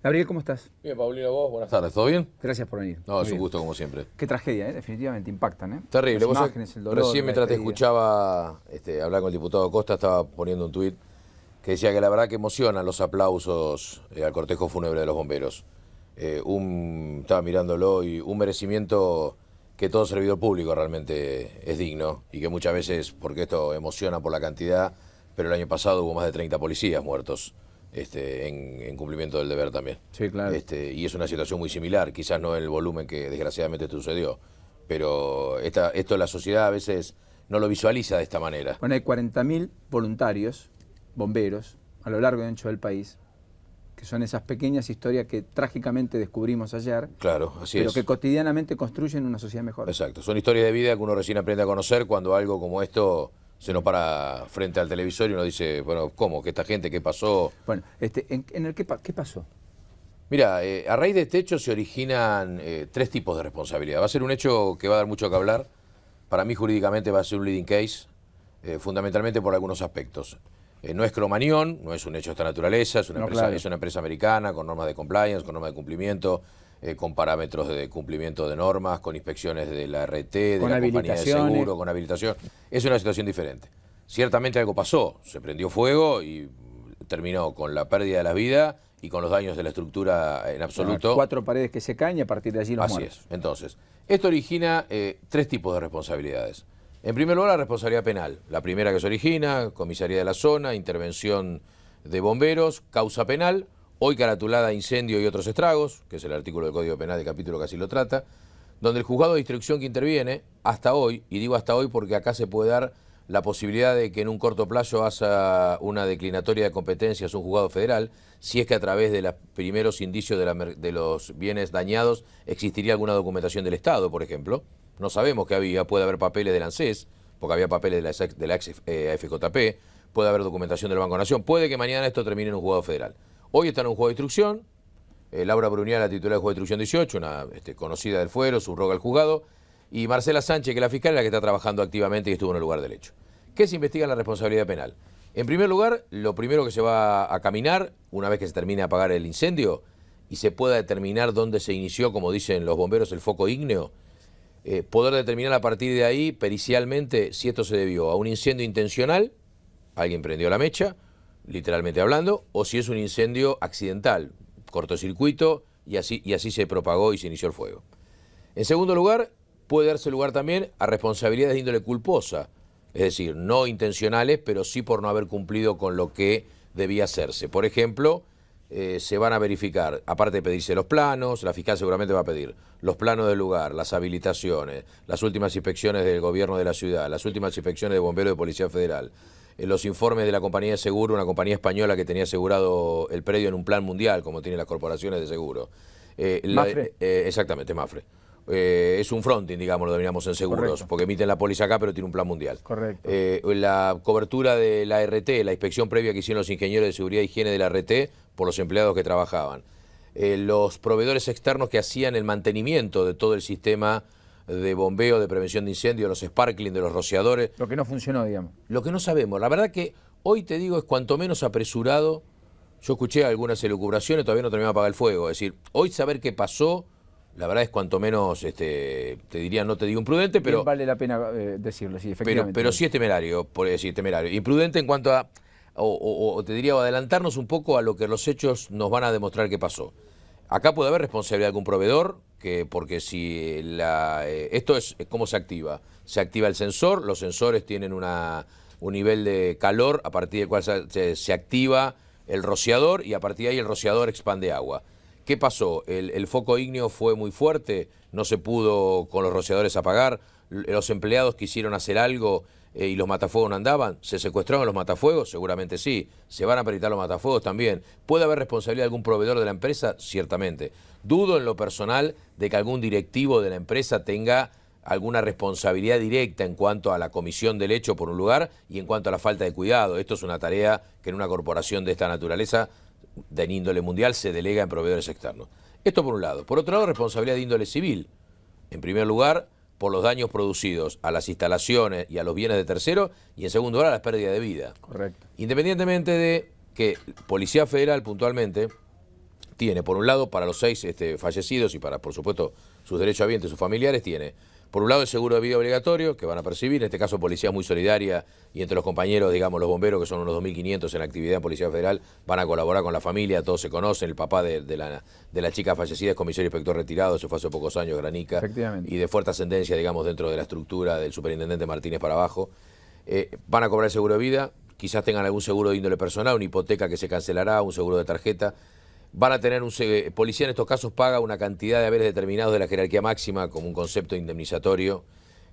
Gabriel, ¿cómo estás? Bien, Paulino, vos, buenas tardes, ¿todo bien? Gracias por venir. No, Muy es un bien. gusto como siempre. Qué tragedia, definitivamente, impactan, Terrible. Las Vos sabés, imágenes, el dolor, recién la mientras te despedida. escuchaba hablar con el diputado Costa, estaba poniendo un tuit que decía que la verdad que emocionan los aplausos al cortejo fúnebre de los bomberos. Estaba mirándolo y un merecimiento que todo servidor público realmente es digno y que muchas veces, porque esto emociona por la cantidad, pero el año pasado hubo más de 30 policías muertos en cumplimiento del deber también. Sí, claro. Y es una situación muy similar, quizás no en el volumen que desgraciadamente sucedió, pero esto la sociedad a veces no lo visualiza de esta manera. Bueno, hay 40.000 voluntarios, bomberos, a lo largo y ancho del país, que son esas pequeñas historias que trágicamente descubrimos ayer, Claro, así pero es. que cotidianamente construyen una sociedad mejor. Exacto, son historias de vida que uno recién aprende a conocer cuando algo como esto se nos para frente al televisor y uno dice, bueno, ¿cómo? ¿Que esta gente qué pasó? Bueno, ¿qué pasó? Mira, a raíz de este hecho se originan tres tipos de responsabilidad. Va a ser un hecho que va a dar mucho que hablar. Para mí jurídicamente va a ser un leading case, fundamentalmente por algunos aspectos. No es cromañón, no es un hecho de esta naturaleza, es una, Claro. es una empresa americana con normas de compliance, con normas de cumplimiento, con parámetros de cumplimiento de normas, con inspecciones de la RT, de Con la compañía de habilitaciones. seguro, con habilitación. Es una situación diferente. Ciertamente algo pasó, se prendió fuego y terminó con la pérdida de la vida y con los daños de la estructura en absoluto. 4 paredes que se caen y a partir de allí los Así muertos. es. Entonces, esto origina tres tipos de responsabilidades. En primer lugar, la responsabilidad penal. La primera que se origina, comisaría de la zona, intervención de bomberos, causa penal, hoy caratulada incendio y otros estragos, que es el artículo del Código Penal del capítulo que así lo trata, donde el juzgado de instrucción que interviene, hasta hoy, y digo hasta hoy porque acá se puede dar la posibilidad de que en un corto plazo haga una declinatoria de competencias un juzgado federal, si es que a través de los primeros indicios de los bienes dañados existiría alguna documentación del Estado, por ejemplo. No sabemos que había, puede haber papeles del ANSES, porque había papeles de la ex AFJP, puede haber documentación del Banco Nación, puede que mañana esto termine en un juzgado federal. Hoy está en un juzgado de instrucción, Laura Brunial, la titular del juez de instrucción 18, una conocida del fuero, subroga al juzgado, y Marcela Sánchez, que es la fiscal, es la que está trabajando activamente y estuvo en el lugar del hecho. ¿Qué se investiga en la responsabilidad penal? En primer lugar, lo primero que se va a caminar, una vez que se termine de apagar el incendio y se pueda determinar dónde se inició, como dicen los bomberos, el foco ígneo, poder determinar a partir de ahí, pericialmente, si esto se debió a un incendio intencional, alguien prendió la mecha, literalmente hablando, o si es un incendio accidental, cortocircuito, y así se propagó y se inició el fuego. En segundo lugar, puede darse lugar también a responsabilidades de índole culposa, es decir, no intencionales, pero sí por no haber cumplido con lo que debía hacerse. Por ejemplo, se van a verificar, aparte de pedirse los planos, la fiscal seguramente va a pedir los planos del lugar, las habilitaciones, las últimas inspecciones del gobierno de la ciudad, las últimas inspecciones de bomberos de Policía Federal, los informes de la compañía de seguro, una compañía española que tenía asegurado el predio en un plan mundial, como tienen las corporaciones de seguro. Mafre. Exactamente, Mafre. Es un fronting, digamos, lo denominamos en seguros, Correcto. porque emiten la póliza acá, pero tiene un plan mundial. Correcto. La cobertura de la RT, la inspección previa que hicieron los ingenieros de seguridad e higiene de la RT por los empleados que trabajaban. Los proveedores externos que hacían el mantenimiento de todo el sistema de bombeo, de prevención de incendios, los sparkling, de los rociadores. Lo que no funcionó, digamos. Lo que no sabemos, la verdad que hoy te digo es cuanto menos apresurado. Yo escuché algunas elucubraciones, todavía no terminaba de apagar el fuego. Es decir, hoy saber qué pasó, la verdad es cuanto menos, te diría, no te digo imprudente, pero... Bien vale la pena decirlo, sí, efectivamente. Pero sí es temerario, por decir temerario. Imprudente en cuanto a, o te diría, adelantarnos un poco a lo que los hechos nos van a demostrar que pasó. Acá puede haber responsabilidad de algún proveedor, porque si esto es cómo se activa. Se activa el sensor, los sensores tienen un nivel de calor a partir del cual se activa el rociador y a partir de ahí el rociador expande agua. ¿Qué pasó? El foco ígneo fue muy fuerte, no se pudo con los rociadores apagar, los empleados quisieron hacer algo y los matafuegos no andaban. ¿Se secuestraron los matafuegos? Seguramente sí. ¿Se van a peritar los matafuegos? También. ¿Puede haber responsabilidad de algún proveedor de la empresa? Ciertamente. Dudo en lo personal de que algún directivo de la empresa tenga alguna responsabilidad directa en cuanto a la comisión del hecho por un lugar y en cuanto a la falta de cuidado. Esto es una tarea que en una corporación de esta naturaleza, de índole mundial, se delega en proveedores externos. Esto por un lado. Por otro lado, responsabilidad de índole civil. En primer lugar, por los daños producidos a las instalaciones y a los bienes de terceros, y en segundo lugar a las pérdidas de vida. Correcto. Independientemente de que Policía Federal puntualmente tiene, por un lado, para los 6 fallecidos y para, por supuesto, sus derechohabientes, sus familiares, tiene, por un lado, el seguro de vida obligatorio, que van a percibir, en este caso, Policía muy solidaria, y entre los compañeros, digamos, los bomberos, que son unos 2.500 en actividad en Policía Federal, van a colaborar con la familia, todos se conocen, el papá de la chica fallecida es comisario inspector retirado, se fue hace pocos años, Granica, y de fuerte ascendencia, digamos, dentro de la estructura del superintendente Martínez para abajo. Van a cobrar el seguro de vida, quizás tengan algún seguro de índole personal, una hipoteca que se cancelará, un seguro de tarjeta. Van a tener policía en estos casos paga una cantidad de haberes determinados de la jerarquía máxima como un concepto indemnizatorio.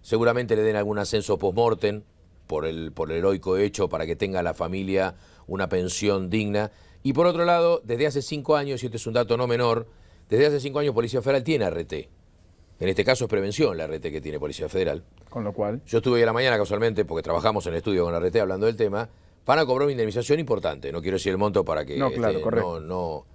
Seguramente le den algún ascenso post-mortem por el heroico hecho para que tenga la familia una pensión digna. Y por otro lado, desde hace 5 años, y este es un dato no menor, desde hace 5 años Policía Federal tiene RT. En este caso es prevención la RT que tiene Policía Federal. Con lo cual, yo estuve hoy a la mañana casualmente, porque trabajamos en el estudio con la RT hablando del tema, van a cobrar una indemnización importante. No quiero decir el monto para que no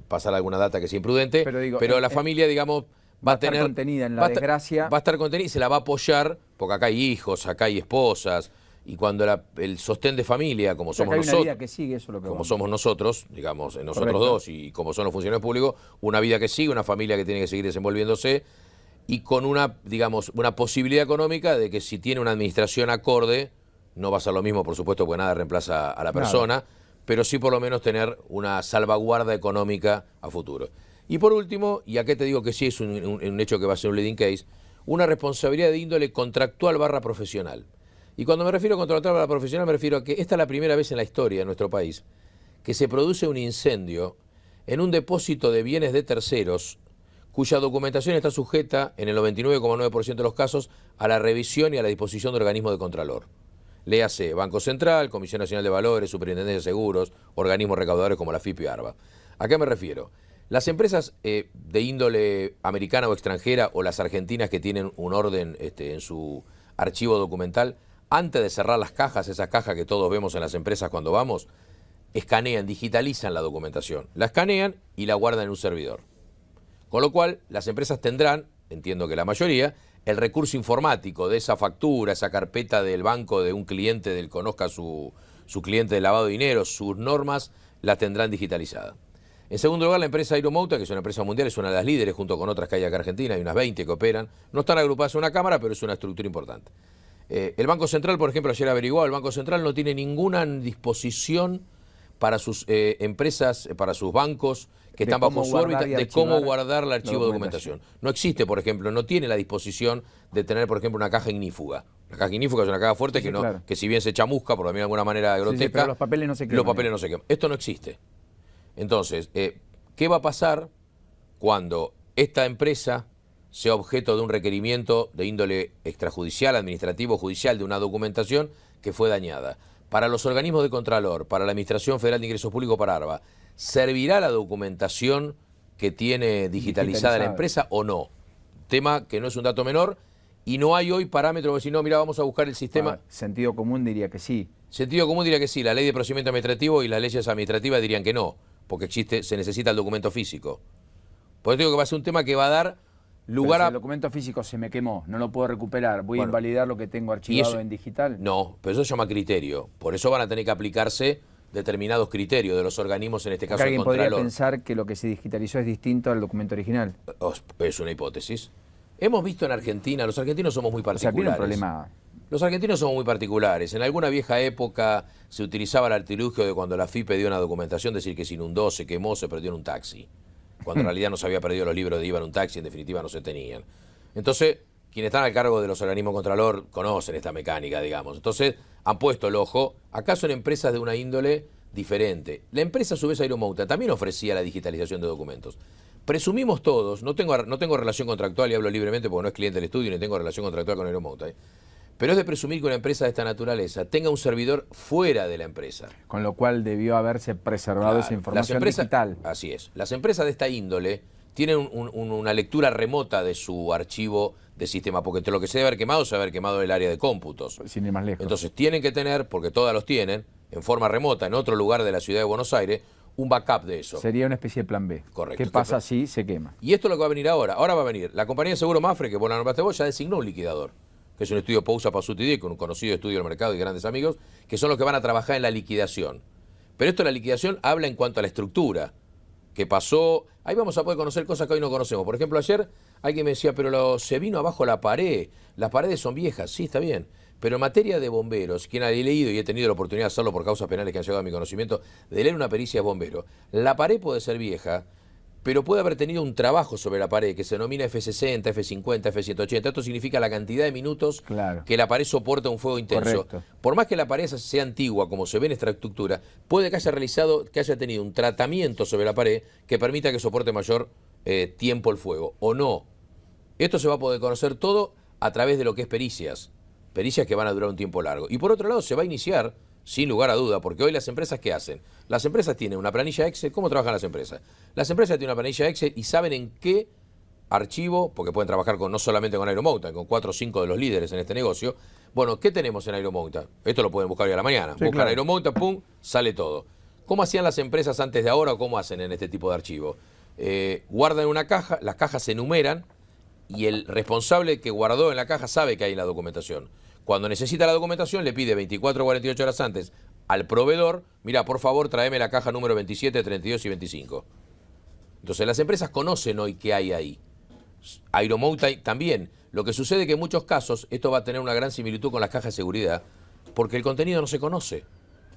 pasar alguna data que sea imprudente, pero la familia, digamos, va a tener contenida en la desgracia. Va a estar contenida y se la va a apoyar, porque acá hay hijos, acá hay esposas, y cuando el sostén de familia, como somos nosotros, que sigue, eso es lo que como somos nosotros, digamos, nosotros dos, y como son los funcionarios públicos, una vida que sigue, una familia que tiene que seguir desenvolviéndose, y con una posibilidad económica de que si tiene una administración acorde, no va a ser lo mismo, por supuesto, porque nada reemplaza a la persona, pero sí por lo menos tener una salvaguarda económica a futuro. Y por último, y acá te digo que sí es un hecho que va a ser un leading case, una responsabilidad de índole contractual / profesional. Y cuando me refiero a contractual / profesional, me refiero a que esta es la primera vez en la historia de nuestro país que se produce un incendio en un depósito de bienes de terceros cuya documentación está sujeta, en el 99,9% de los casos, a la revisión y a la disposición de organismos de contralor. Léase Banco Central, Comisión Nacional de Valores, Superintendencia de Seguros, organismos recaudadores como la FIP y ARBA. ¿A qué me refiero? Las empresas de índole americana o extranjera, o las argentinas que tienen un orden en su archivo documental, antes de cerrar las cajas, esas cajas que todos vemos en las empresas cuando vamos, escanean, digitalizan la documentación. La escanean y la guardan en un servidor. Con lo cual, las empresas tendrán, entiendo que la mayoría, el recurso informático de esa factura, esa carpeta del banco de un cliente del conozca su cliente de lavado de dinero, sus normas, las tendrán digitalizadas. En segundo lugar, la empresa Aeromouta, que es una empresa mundial, es una de las líderes junto con otras que hay acá en Argentina, hay unas 20 que operan, no están agrupadas en una cámara, pero es una estructura importante. El Banco Central, por ejemplo, ayer averiguó, el Banco Central no tiene ninguna disposición para sus empresas, para sus bancos que están bajo su órbita, de cómo guardar el archivo de documentación. No existe, por ejemplo, no tiene la disposición de tener, por ejemplo, una caja ignífuga. La caja ignífuga es una caja fuerte que si bien se chamusca, por de alguna manera grotesca, pero los papeles no se queman. Los papeles no se queman. Esto no existe. Entonces, ¿qué va a pasar cuando esta empresa sea objeto de un requerimiento de índole extrajudicial, administrativo, judicial, de una documentación que fue dañada? Para los organismos de Contralor, para la Administración Federal de Ingresos Públicos, para ARBA, ¿servirá la documentación que tiene digitalizada la empresa o no? Tema que no es un dato menor y no hay hoy parámetros para decir, no, mira, vamos a buscar el sistema. Sentido común diría que sí. Sentido común diría que sí. La ley de procedimiento administrativo y las leyes administrativas dirían que no, porque se necesita el documento físico. Por eso digo que va a ser un tema que va a dar lugar si el documento físico se me quemó, no lo puedo recuperar, voy a invalidar lo que tengo archivado en digital. No, pero eso se llama criterio. Por eso van a tener que aplicarse determinados criterios de los organismos, en este caso el Contralor. ¿Alguien podría pensar que lo que se digitalizó es distinto al documento original? Es una hipótesis. Hemos visto en Argentina, los argentinos somos muy particulares. O sea, tiene un problema. Los argentinos somos muy particulares. En alguna vieja época se utilizaba el artilugio de cuando la FIP pidió una documentación, decir que se inundó, se quemó, se perdió en un taxi. Cuando en realidad no se había perdido los libros de IVA en un taxi, en definitiva no se tenían. Entonces, quienes están al cargo de los organismos Contralor conocen esta mecánica, digamos. Entonces, han puesto el ojo. Acá son empresas de una índole diferente. La empresa, a su vez, Aeromouta, también ofrecía la digitalización de documentos. Presumimos todos, no tengo relación contractual y hablo libremente porque no es cliente del estudio ni tengo relación contractual con Aeromouta, pero es de presumir que una empresa de esta naturaleza tenga un servidor fuera de la empresa. Con lo cual debió haberse preservado esa información digital. Así es. Las empresas de esta índole tienen una lectura remota de su archivo de sistema, porque lo que se debe haber quemado el área de cómputos. Sin ir más lejos. Entonces tienen que tener, porque todas los tienen, en forma remota, en otro lugar de la ciudad de Buenos Aires, un backup de eso. Sería una especie de plan B. Correcto. ¿Qué pasa si se quema? Y esto es lo que va a venir ahora. Ahora va a venir la compañía de seguro Mafre, que vos la nombraste vos, ya designó un liquidador, que es un estudio Pousa Pasutidí, con un conocido estudio del mercado y grandes amigos, que son los que van a trabajar en la liquidación. Pero esto de la liquidación habla en cuanto a la estructura. qué pasó. Ahí vamos a poder conocer cosas que hoy no conocemos. Por ejemplo, ayer alguien me decía, pero se vino abajo la pared, las paredes son viejas. Sí, está bien. Pero en materia de bomberos, quien ha leído y he tenido la oportunidad de hacerlo por causas penales que han llegado a mi conocimiento, de leer una pericia de bombero, la pared puede ser vieja, pero puede haber tenido un trabajo sobre la pared que se denomina F60, F50, F180. Esto significa la cantidad de minutos que la pared soporta un fuego intenso. Correcto. Por más que la pared sea antigua, como se ve en esta estructura, puede que haya tenido un tratamiento sobre la pared que permita que soporte mayor tiempo el fuego, o no. Esto se va a poder conocer todo a través de lo que es pericias. Pericias que van a durar un tiempo largo. Y por otro lado, se va a iniciar, sin lugar a duda, porque hoy las empresas, ¿qué hacen? Las empresas tienen una planilla Excel. ¿Cómo trabajan las empresas? Las empresas tienen una planilla Excel y saben en qué archivo, porque pueden trabajar no solamente con Iron Mountain, con 4 o 5 de los líderes en este negocio. Bueno, ¿qué tenemos en Iron Mountain? Esto lo pueden buscar hoy a la mañana. Sí, Buscan claro. Iron Mountain, pum, sale todo. ¿Cómo hacían las empresas antes de ahora o cómo hacen en este tipo de archivo? Guardan una caja, las cajas se enumeran y el responsable que guardó en la caja sabe que hay en la documentación. Cuando necesita la documentación le pide 24 o 48 horas antes al proveedor, mira, por favor, tráeme la caja número 27, 32 y 25. Entonces las empresas conocen hoy qué hay ahí. Iron Mountain también. Lo que sucede es que en muchos casos esto va a tener una gran similitud con las cajas de seguridad porque el contenido no se conoce.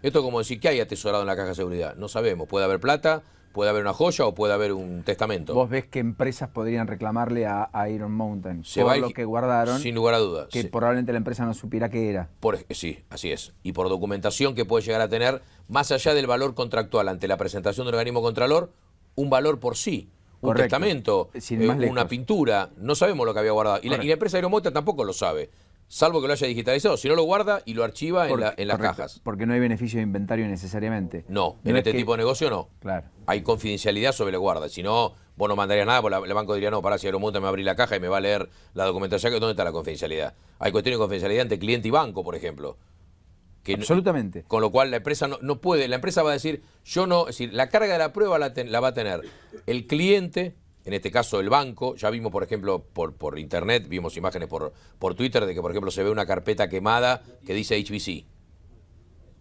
Esto es como decir, ¿qué hay atesorado en la caja de seguridad? No sabemos. Puede haber plata, puede haber una joya o puede haber un testamento. ¿Vos ves que empresas podrían reclamarle a Iron Mountain Se por va lo que guardaron? Sin lugar a dudas. Que Sí. probablemente la empresa no supiera qué era. Sí, así es. Y por documentación que puede llegar a tener, más allá del valor contractual ante la presentación del organismo contralor, un valor por sí. Un Correcto. testamento, Sin más una lejos. pintura. No sabemos lo que había guardado. Y la empresa Iron Mountain tampoco lo sabe. Salvo que lo haya digitalizado. Si no lo guarda y lo archiva en las Correcto, cajas. Porque no hay beneficio de inventario necesariamente. No, en este tipo de negocio no. Claro. Hay confidencialidad sobre la guarda. Si no, vos no mandarías nada, porque el banco diría, no, pará, si Iron Mountain me va a abrir la caja y me va a leer la documentación, ¿dónde está la confidencialidad? Hay cuestiones de confidencialidad entre cliente y banco, por ejemplo. Que Absolutamente. Con lo cual la empresa no puede, la empresa va a decir, yo no, es decir, la carga de la prueba la va a tener el cliente, en este caso el banco. Ya vimos, por ejemplo, por internet, vimos imágenes por Twitter de que, por ejemplo, se ve una carpeta quemada que dice HBC,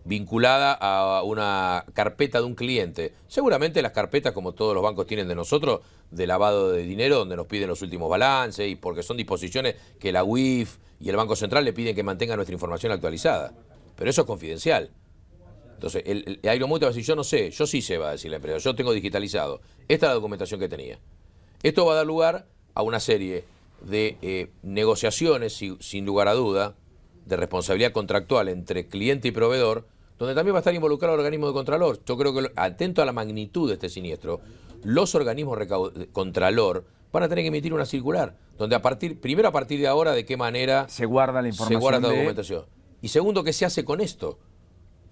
vinculada a una carpeta de un cliente. Seguramente las carpetas, como todos los bancos tienen de nosotros, de lavado de dinero, donde nos piden los últimos balances, y porque son disposiciones que la UIF y el Banco Central le piden que mantengan nuestra información actualizada. Pero eso es confidencial. Entonces, el Iron Mountain va a decir, yo no sé, yo sí sé, va a decir la empresa, yo tengo digitalizado. Esta es la documentación que tenía. Esto va a dar lugar a una serie de negociaciones, sin lugar a duda, de responsabilidad contractual entre cliente y proveedor, donde también va a estar involucrado el organismo de Contralor. Yo creo que, atento a la magnitud de este siniestro, los organismos Contralor van a tener que emitir una circular, donde primero a partir de ahora, de qué manera Se guarda la información. se guarda esta documentación. Y segundo, ¿qué se hace con esto?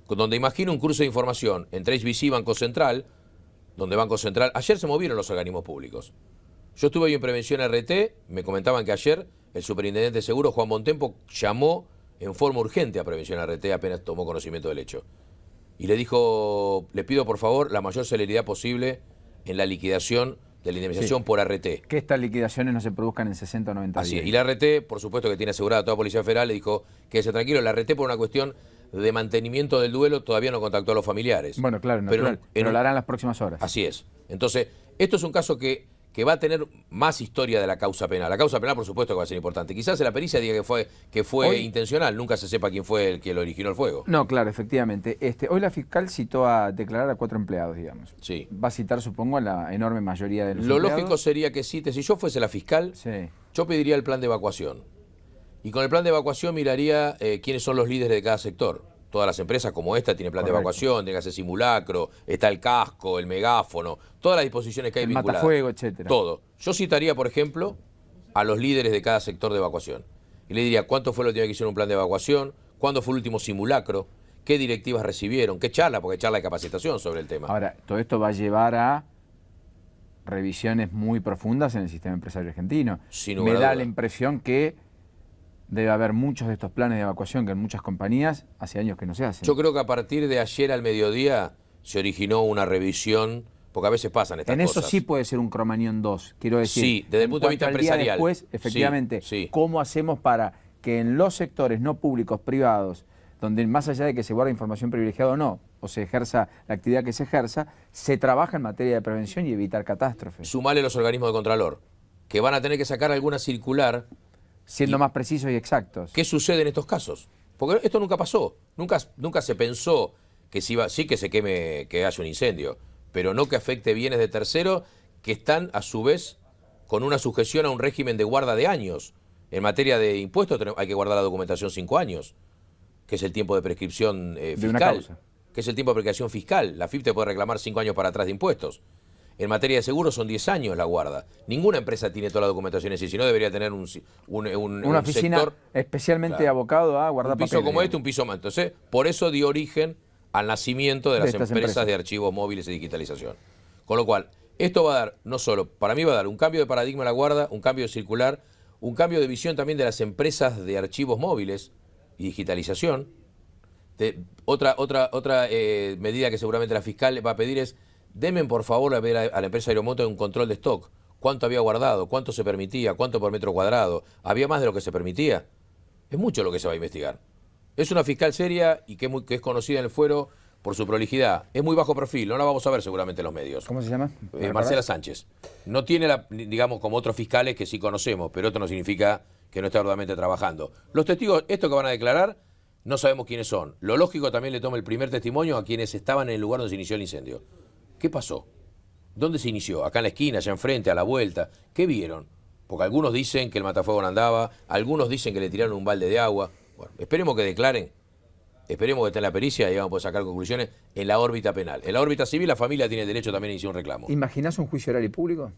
Donde imagino un cruce de información entre HBC y Banco Central, donde Banco Central... Ayer se movieron los organismos públicos. Yo estuve hoy en Prevención RT, me comentaban que ayer el superintendente de seguros, Juan Bontempo, llamó en forma urgente a Prevención RT apenas tomó conocimiento del hecho. Y le dijo, le pido por favor la mayor celeridad posible en la liquidación de la indemnización por RT. Que estas liquidaciones no se produzcan en 60 o 90 Así días. es. Y la RT, por supuesto que tiene asegurada a toda Policía Federal, le dijo que se tranquilo, la RT por una cuestión de mantenimiento del duelo todavía no contactó a los familiares. Bueno, claro, natural, pero lo harán las próximas horas. Así es. Entonces, esto es un caso que va a tener más historia de la causa penal. La causa penal, por supuesto, que va a ser importante. Quizás la pericia diga que fue Hoy, intencional, nunca se sepa quién fue el que lo originó el fuego. No, claro, efectivamente. Hoy la fiscal citó a declarar a 4 empleados, digamos. Sí. Va a citar, supongo, a la enorme mayoría de los Lo empleados. lógico sería que cite, si yo fuese la fiscal, Sí. yo pediría el plan de evacuación. Y con el plan de evacuación miraría quiénes son los líderes de cada sector. Todas las empresas como esta tienen plan de Correcto. evacuación, tiene que hacer simulacro, está el casco, el megáfono, todas las disposiciones que hay El vinculadas. matafuego, etcétera. Todo. Yo citaría, por ejemplo, a los líderes de cada sector de evacuación. Y le diría cuánto fue lo que hicieron un plan de evacuación, cuándo fue el último simulacro, qué directivas recibieron, qué charla, porque hay charla de capacitación sobre el tema. Ahora, todo esto va a llevar a revisiones muy profundas en el sistema empresario argentino. Sin lugar Me a da duda. la impresión que debe haber muchos de estos planes de evacuación que en muchas compañías hace años que no se hacen. Yo creo que a partir de ayer al mediodía se originó una revisión, porque a veces pasan estas en cosas. eso sí puede ser un Cromañón 2, quiero decir. Sí, desde el en punto de vista cuanto al día empresarial. Después, efectivamente, Sí, sí. ¿cómo hacemos para que en los sectores no públicos, privados, donde más allá de que se guarde información privilegiada o no, o se ejerza la actividad que se ejerza, se trabaja en materia de prevención y evitar catástrofes. Sumale los organismos de Contralor, que van a tener que sacar alguna circular. Siendo más precisos y exactos. ¿Qué sucede en estos casos? Porque esto nunca pasó. Nunca se pensó que sí que se queme, que haya un incendio, pero no que afecte bienes de terceros que están a su vez con una sujeción a un régimen de guarda de años. En materia de impuestos hay que guardar la documentación 5 años, que es el tiempo de prescripción fiscal. De una causa. Que es el tiempo de prescripción fiscal. La FIP te puede reclamar 5 años para atrás de impuestos. En materia de seguros son 10 años la guarda. Ninguna empresa tiene toda la documentación así, si no debería tener una oficina sector especialmente abocado a guardar un piso papeles, como este, un piso más. Entonces, por eso dio origen al nacimiento de las estas empresas de archivos móviles y digitalización. Con lo cual, esto va a dar, no solo, para mí va a dar un cambio de paradigma en la guarda, un cambio de circular, un cambio de visión también de las empresas de archivos móviles y digitalización. Otra medida que seguramente la fiscal va a pedir es: denme por favor a ver a la empresa Aeromoto un control de stock. ¿Cuánto había guardado? ¿Cuánto se permitía? ¿Cuánto por metro cuadrado? ¿Había más de lo que se permitía? Es mucho lo que se va a investigar. Es una fiscal seria y que es conocida en el fuero por su prolijidad. Es muy bajo perfil, no la vamos a ver seguramente en los medios. ¿Cómo se llama? Marcela Sánchez. No tiene, digamos, como otros fiscales que sí conocemos, pero esto no significa que no esté arduamente trabajando. Los testigos, esto que van a declarar, no sabemos quiénes son. Lo lógico también le toma el primer testimonio a quienes estaban en el lugar donde se inició el incendio. ¿Qué pasó? ¿Dónde se inició? ¿Acá en la esquina, allá enfrente, a la vuelta? ¿Qué vieron? Porque algunos dicen que el matafuego no andaba, algunos dicen que le tiraron un balde de agua. Bueno, esperemos que declaren, esperemos que esté en la pericia y vamos a poder sacar conclusiones en la órbita penal. En la órbita civil la familia tiene derecho también a iniciar un reclamo. ¿Imaginás un juicio oral y público?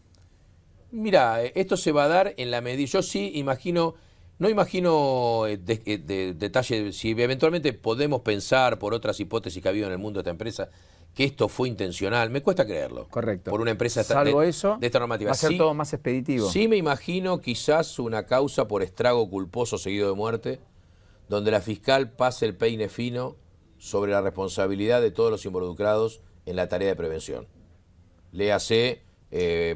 Mira, esto se va a dar en la medida, yo sí imagino, no imagino detalle, si eventualmente podemos pensar por otras hipótesis que ha habido en el mundo de esta empresa, que esto fue intencional, me cuesta creerlo. Correcto. Por una empresa Salvo eso, de esta normativa. va a ser todo más expeditivo. Sí me imagino quizás una causa por estrago culposo seguido de muerte, donde la fiscal pase el peine fino sobre la responsabilidad de todos los involucrados en la tarea de prevención. Léase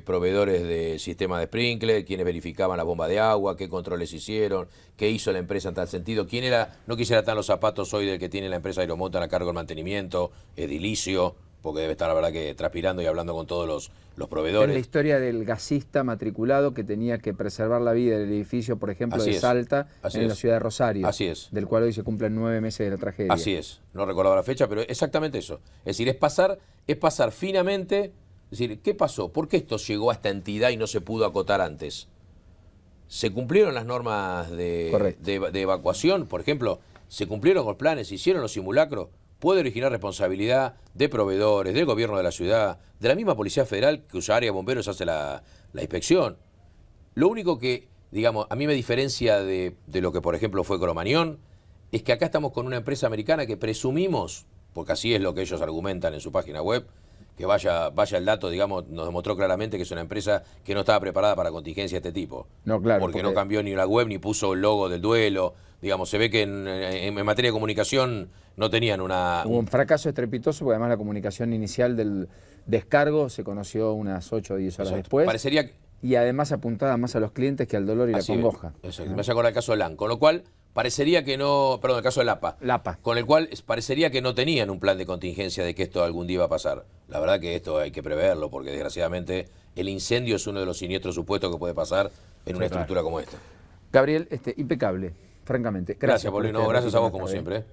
proveedores de sistemas de sprinkler, quienes verificaban la bomba de agua, qué controles hicieron, qué hizo la empresa en tal sentido, quién era, no quisiera estar en los zapatos hoy del que tiene la empresa Aeromoto a cargo del mantenimiento, edilicio, porque debe estar la verdad que transpirando y hablando con todos los proveedores. Es la historia del gasista matriculado que tenía que preservar la vida del edificio, por ejemplo, de Salta, en la ciudad de Rosario. Así es. Del cual hoy se cumplen 9 meses de la tragedia. Así es. No recordaba la fecha, pero exactamente eso. Es decir, es pasar finamente, es decir, ¿qué pasó? ¿Por qué esto llegó a esta entidad y no se pudo acotar antes? ¿Se cumplieron las normas de evacuación? Por ejemplo, ¿se cumplieron los planes? ¿Se hicieron los simulacros? Puede originar responsabilidad de proveedores, del gobierno de la ciudad, de la misma Policía Federal, cuya área de bomberos hace la inspección. Lo único que, digamos, a mí me diferencia de lo que, por ejemplo, fue Cromañón, es que acá estamos con una empresa americana que presumimos, porque así es lo que ellos argumentan en su página web, que vaya el dato, digamos, nos demostró claramente que es una empresa que no estaba preparada para contingencia de este tipo. No, claro. Porque no cambió ni la web, ni puso el logo del duelo. Digamos, se ve que en materia de comunicación no tenían Hubo un fracaso estrepitoso, porque además la comunicación inicial del descargo se conoció unas 8 o 10 horas después. Parecería... Y además apuntaba más a los clientes que al dolor y la congoja. Exacto. Me hace acordar el caso de LAN, con lo cual parecería que no... Perdón, el caso de Lapa. Con el cual parecería que no tenían un plan de contingencia de que esto algún día iba a pasar. La verdad que esto hay que preverlo, porque desgraciadamente el incendio es uno de los siniestros supuestos que puede pasar en una estructura como esta. Gabriel, impecable, francamente. Gracias Paulino. Gracias a vos como siempre.